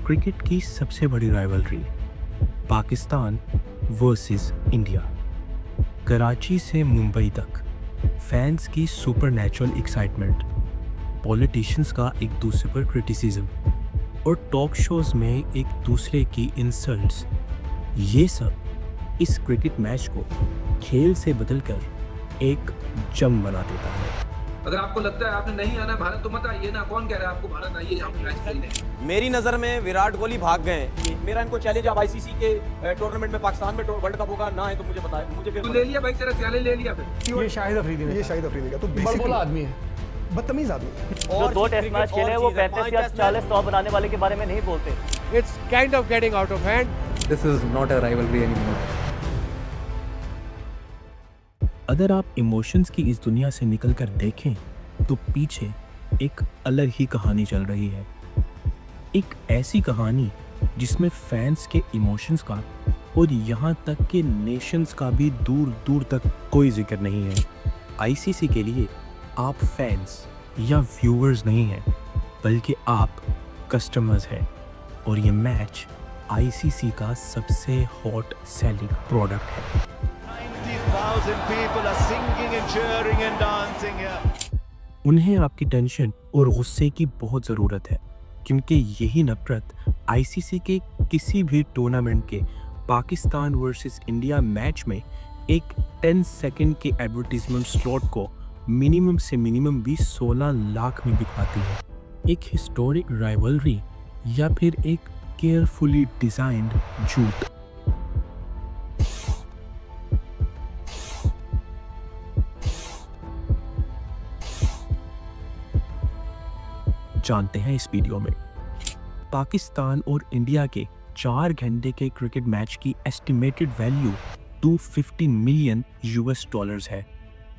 Cricket की सबसे बड़ी rivalry Pakistan versus India. Karachi से मुंबई तक फैंस की सुपरनैचुरल एक्साइटमेंट, पॉलिटिशियंस का एक दूसरे पर क्रिटिसिज्म और टॉक शोज में एक दूसरे की इंसल्ट्स, ये सब इस क्रिकेट मैच को खेल से बदलकर एक जंग बना देता है। अगर आपको लगता है आपने नहीं आना भारत तो मत आइए ना। कौन कह रहा है आपको भारत आइए यहाँ पे मैच खेलने? मेरी नज़र में विराट कोहली भाग गए। मेरा इनको चैलेंज, आप आईसीसी के टूर्नामेंट में पाकिस्तान में वर्ल्ड कप होगा ना है तो मुझे बताएं, मुझे फिर तू ले लिया भाई, तेरा चैलेंज ले लिया फिर। ये शाहिद अफरीदी ने, ये शाहिद अफरीदी का तो बड़बोला आदमी है, बदतमीज आदमी है। जो 2 टेस्ट मैच खेले हैं वो 35 या 40 100 बनाने वाले के बारे में नहीं बोलते। It's kind of getting out of hand. This is not a rivalry anymore. अगर आप इमोशंस की इस दुनिया से निकलकर देखें तो पीछे एक अलग ही कहानी चल रही है। एक ऐसी कहानी जिसमें फैंस के इमोशंस का और यहाँ तक कि नेशंस का भी दूर दूर तक कोई जिक्र नहीं है। आईसीसी के लिए आप फैंस या व्यूअर्स नहीं हैं, बल्कि आप कस्टमर्स हैं और ये मैच आईसीसी का सबसे हॉट सेलिंग प्रोडक्ट है। 90,000 people are singing and cheering and dancing here. उन्हें आपकी टेंशन और गुस्से की बहुत ज़रूरत है, क्योंकि यही नफरत आईसीसी के किसी भी टूर्नामेंट के पाकिस्तान वर्सेस इंडिया मैच में एक 10 सेकंड के एडवर्टीजमेंट स्लॉट को मिनिमम से मिनिमम भी 16 लाख में बिकवाती है। एक हिस्टोरिक राइवलरी या फिर एक केयरफुली डिजाइंड झूठ। जानते हैं इस वीडियो में। पाकिस्तान और इंडिया के 4 घंटे के क्रिकेट मैच की estimated value 250 million US dollars है।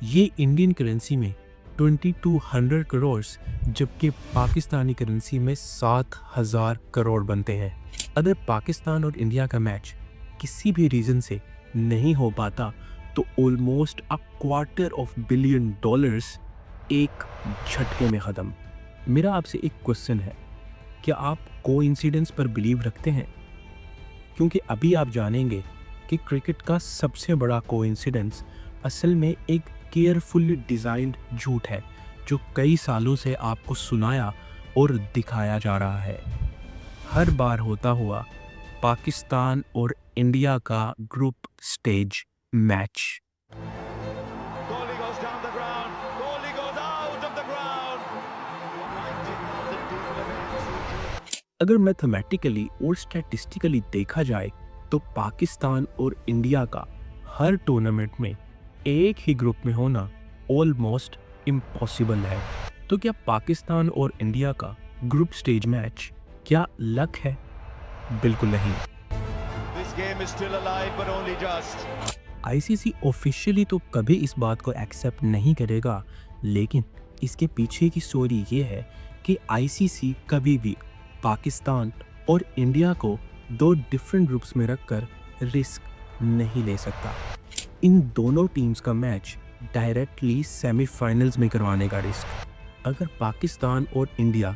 ये इंडियन करेंसी में 2200 करोड़ जबकि पाकिस्तानी करेंसी में 7000 करोड़ बनते हैं। अगर पाकिस्तान और इंडिया का मैच किसी भी रीज़न से नहीं हो पाता तो ऑलमोस्ट $250 बिलियन एक झटके में ख़त्म। मेरा आपसे एक क्वेश्चन है, क्या आप कोइंसिडेंस पर बिलीव रखते हैं? क्योंकि अभी आप जानेंगे कि क्रिकेट का सबसे बड़ा कोइंसिडेंस असल में एक केयरफुली डिज़ाइंड झूठ है जो कई सालों से आपको सुनाया और दिखाया जा रहा है। हर बार होता हुआ पाकिस्तान और इंडिया का group stage match. Kohli goes down the ground. Kohli goes out of the ground. 90,000 people have been. अगर मैथमेटिकली और स्टैटिस्टिकली देखा जाए तो पाकिस्तान और इंडिया का हर टूर्नामेंट में एक ही ग्रुप में होना ऑलमोस्ट इम्पॉसिबल है। तो क्या पाकिस्तान और इंडिया का ग्रुप स्टेज मैच क्या लक है? बिल्कुल नहीं। This game is still alive, but only just. ICC officially तो कभी इस बात को एक्सेप्ट नहीं करेगा, लेकिन इसके पीछे की स्टोरी ये है कि आईसीसी कभी भी पाकिस्तान और इंडिया को 2 डिफरेंट ग्रुप्स में रखकर रिस्क नहीं ले सकता। इन दोनों टीम्स का मैच डायरेक्टली सेमीफाइनल्स में करवाने का रिस्क। अगर पाकिस्तान और इंडिया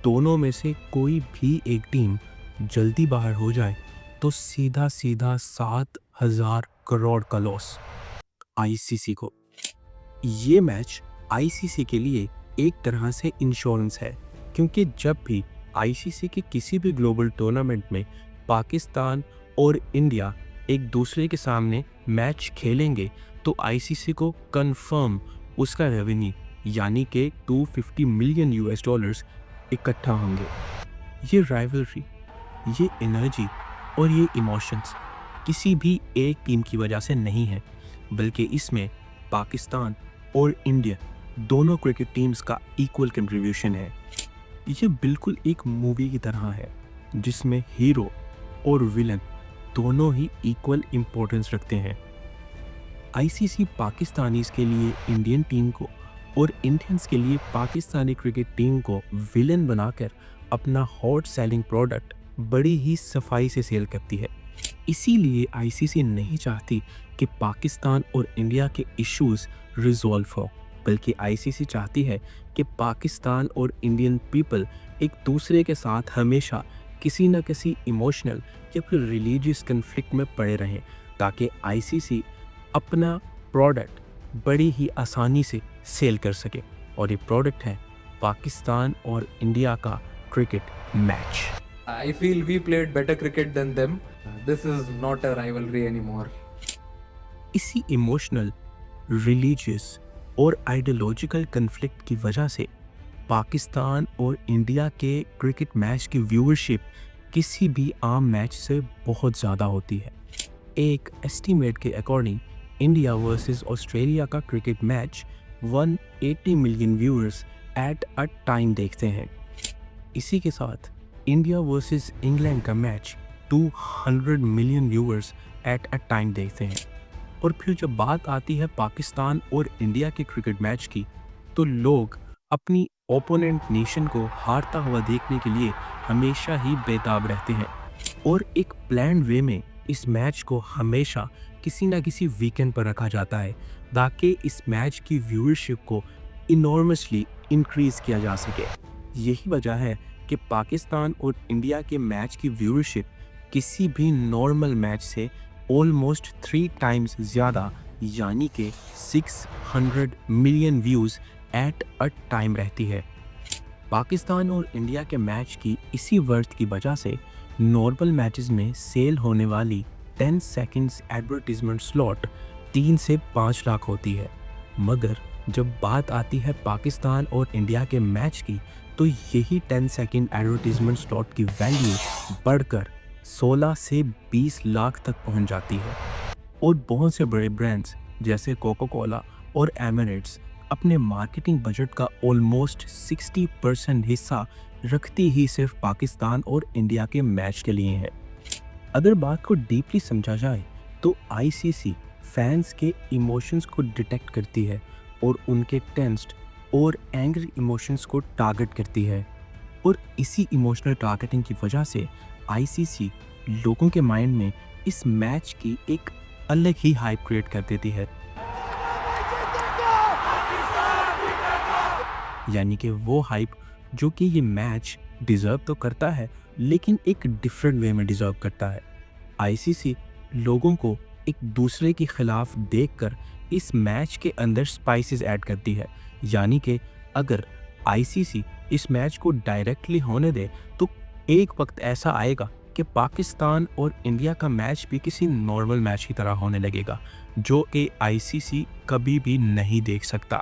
दोनों में से कोई भी एक टीम जल्दी बाहर हो जाए तो सीधा सीधा 7000 करोड़ का लॉस आईसीसी को। ये मैच आईसीसी के लिए एक तरह से इंश्योरेंस है, क्योंकि जब भी आईसीसी के किसी भी ग्लोबल टूर्नामेंट में पाकिस्तान और इंडिया एक दूसरे के सामने मैच खेलेंगे तो आईसीसी को कंफर्म उसका रेवेन्यू यानी कि 250 मिलियन यूएस डॉलर्स इकट्ठा होंगे। ये राइवलरी, ये एनर्जी और ये इमोशंस किसी भी एक टीम की वजह से नहीं है, बल्कि इसमें पाकिस्तान और इंडिया दोनों क्रिकेट टीम्स का इक्वल कंट्रीब्यूशन है। ये बिल्कुल एक मूवी की तरह है जिसमें हीरो और विलन दोनों ही इक्वल इम्पोर्टेंस रखते हैं। आईसीसी पाकिस्तानीज के लिए इंडियन टीम को और इंडियंस के लिए पाकिस्तानी क्रिकेट टीम को विलन बनाकर अपना हॉट सेलिंग प्रोडक्ट बड़ी ही सफाई से सेल करती है। इसीलिए आईसीसी नहीं चाहती कि पाकिस्तान और इंडिया के इश्यूज रिजॉल्व हो, बल्कि आईसीसी चाहती है कि पाकिस्तान और इंडियन पीपल एक दूसरे के साथ हमेशा किसी न किसी इमोशनल या फिर रिलीजियस कन्फ्लिक्ट में पड़े रहें ताकि आईसीसी अपना प्रोडक्ट बड़ी ही आसानी से सेल कर सके। और ये प्रोडक्ट है पाकिस्तान और इंडिया का cricket match. I feel we played better cricket than them. This is not a rivalry anymore. इसी इमोशनल, रिलीजियस और आइडियोलॉजिकल कन्फ्लिक्ट की वजह से पाकिस्तान और इंडिया के क्रिकेट मैच की व्यूअरशिप किसी भी आम मैच से बहुत ज़्यादा होती है। एक एस्टीमेट के अकॉर्डिंग इंडिया वर्सेस ऑस्ट्रेलिया का cricket match 180 million viewers at a time देखते हैं। इसी के साथ इंडिया वर्सेस इंग्लैंड का match 200 million viewers at a time देखते हैं। और फिर जब बात आती है पाकिस्तान और इंडिया के क्रिकेट मैच की, तो लोग अपनी ओपोनेंट नेशन को हारता हुआ देखने के लिए हमेशा ही बेताब रहते हैं और एक प्लान वे में इस मैच को हमेशा किसी न किसी वीकेंड पर रखा जाता है ताकि इस मैच की व्यूअरशिप को इनॉर्मसली इंक्रीज किया जा सके। यही वजह है कि पाकिस्तान और इंडिया के मैच की व्यूअरशिप किसी भी नॉर्मल मैच से ऑलमोस्ट 3 टाइम्स ज़्यादा यानी कि 600 million views at a time रहती है। पाकिस्तान और इंडिया के मैच की इसी वर्थ की वजह से नॉर्मल मैचेस में सेल होने वाली 10 सेकंड्स एडवर्टीजमेंट स्लॉट 3 से 5 लाख होती है। मगर जब बात आती है पाकिस्तान और इंडिया के मैच की, तो यही 10 सेकंड एडवर्टीजमेंट स्लॉट की वैल्यू बढ़कर 16 से 20 लाख तक पहुंच जाती है। और बहुत से बड़े ब्रांड्स जैसे कोका कोला और एमिरेट्स अपने मार्केटिंग बजट का ऑलमोस्ट 60% हिस्सा रखती ही सिर्फ पाकिस्तान और इंडिया के मैच के लिए है। अगर बात को डीपली समझा जाए तो आईसीसी फैंस के इमोशंस को डिटेक्ट करती है और उनके टेंस्ड और एंग्री इमोशंस को टारगेट करती है। और इसी इमोशनल टारगेटिंग की वजह से आईसीसी लोगों के माइंड में इस मैच की एक अलग ही हाइप क्रिएट कर देती है। यानी कि वो हाइप जो कि ये मैच डिज़र्व तो करता है लेकिन एक डिफरेंट वे में डिज़र्व करता है। आईसीसी लोगों को एक दूसरे के खिलाफ देखकर इस मैच के अंदर स्पाइसेस ऐड करती है। यानी कि अगर आईसीसी इस मैच को डायरेक्टली होने दे तो एक वक्त ऐसा आएगा कि पाकिस्तान और इंडिया का मैच भी किसी नॉर्मल मैच की तरह होने लगेगा जो कि आईसीसी कभी भी नहीं देख सकता।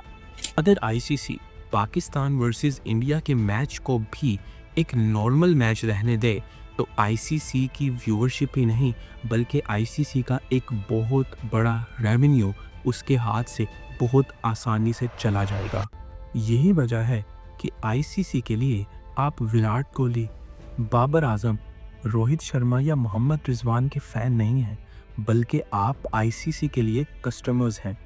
अगर आईसीसी पाकिस्तान वर्सेस इंडिया के मैच को भी एक नॉर्मल मैच रहने दे तो आईसीसी की व्यूअरशिप ही नहीं बल्कि आईसीसी का एक बहुत बड़ा रेवेन्यू उसके हाथ से बहुत आसानी से चला जाएगा। यही वजह है कि आईसीसी के लिए आप विराट कोहली, बाबर आजम, रोहित शर्मा या मोहम्मद रिजवान के फ़ैन नहीं हैं बल्कि आप आईसीसी के लिए कस्टमर्स हैं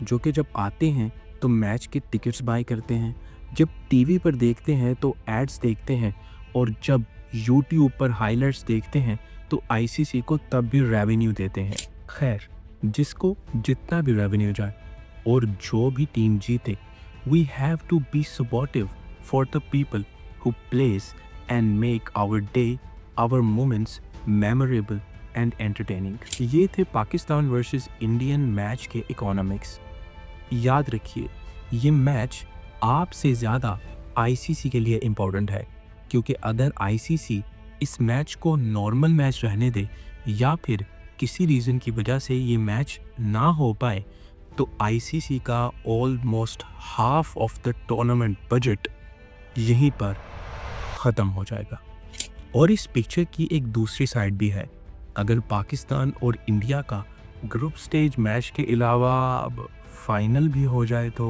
जो कि जब आते हैं तो मैच के टिकट्स बाय करते हैं, जब टीवी पर देखते हैं तो एड्स देखते हैं और जब यूट्यूब पर हाइलाइट्स देखते हैं तो आईसीसी को तब भी रेवेन्यू देते हैं। खैर, जिसको जितना भी रेवेन्यू जाए और जो भी टीम जीते, we have to be supportive for the people who place and make our day, our moments memorable and entertaining. ये थे पाकिस्तान वर्सेस इंडियन मैच के इकोनॉमिक्स। याद रखिए, ये मैच आपसे ज़्यादा आईसीसी के लिए इम्पोर्टेंट है क्योंकि अगर आईसीसी इस मैच को नॉर्मल मैच रहने दे या फिर किसी रीज़न की वजह से ये मैच ना हो पाए तो आईसीसी का almost half of the tournament budget यहीं पर ख़त्म हो जाएगा। और इस पिक्चर की एक दूसरी साइड भी है। अगर पाकिस्तान और इंडिया का ग्रुप स्टेज मैच के अलावा अब फाइनल भी हो जाए तो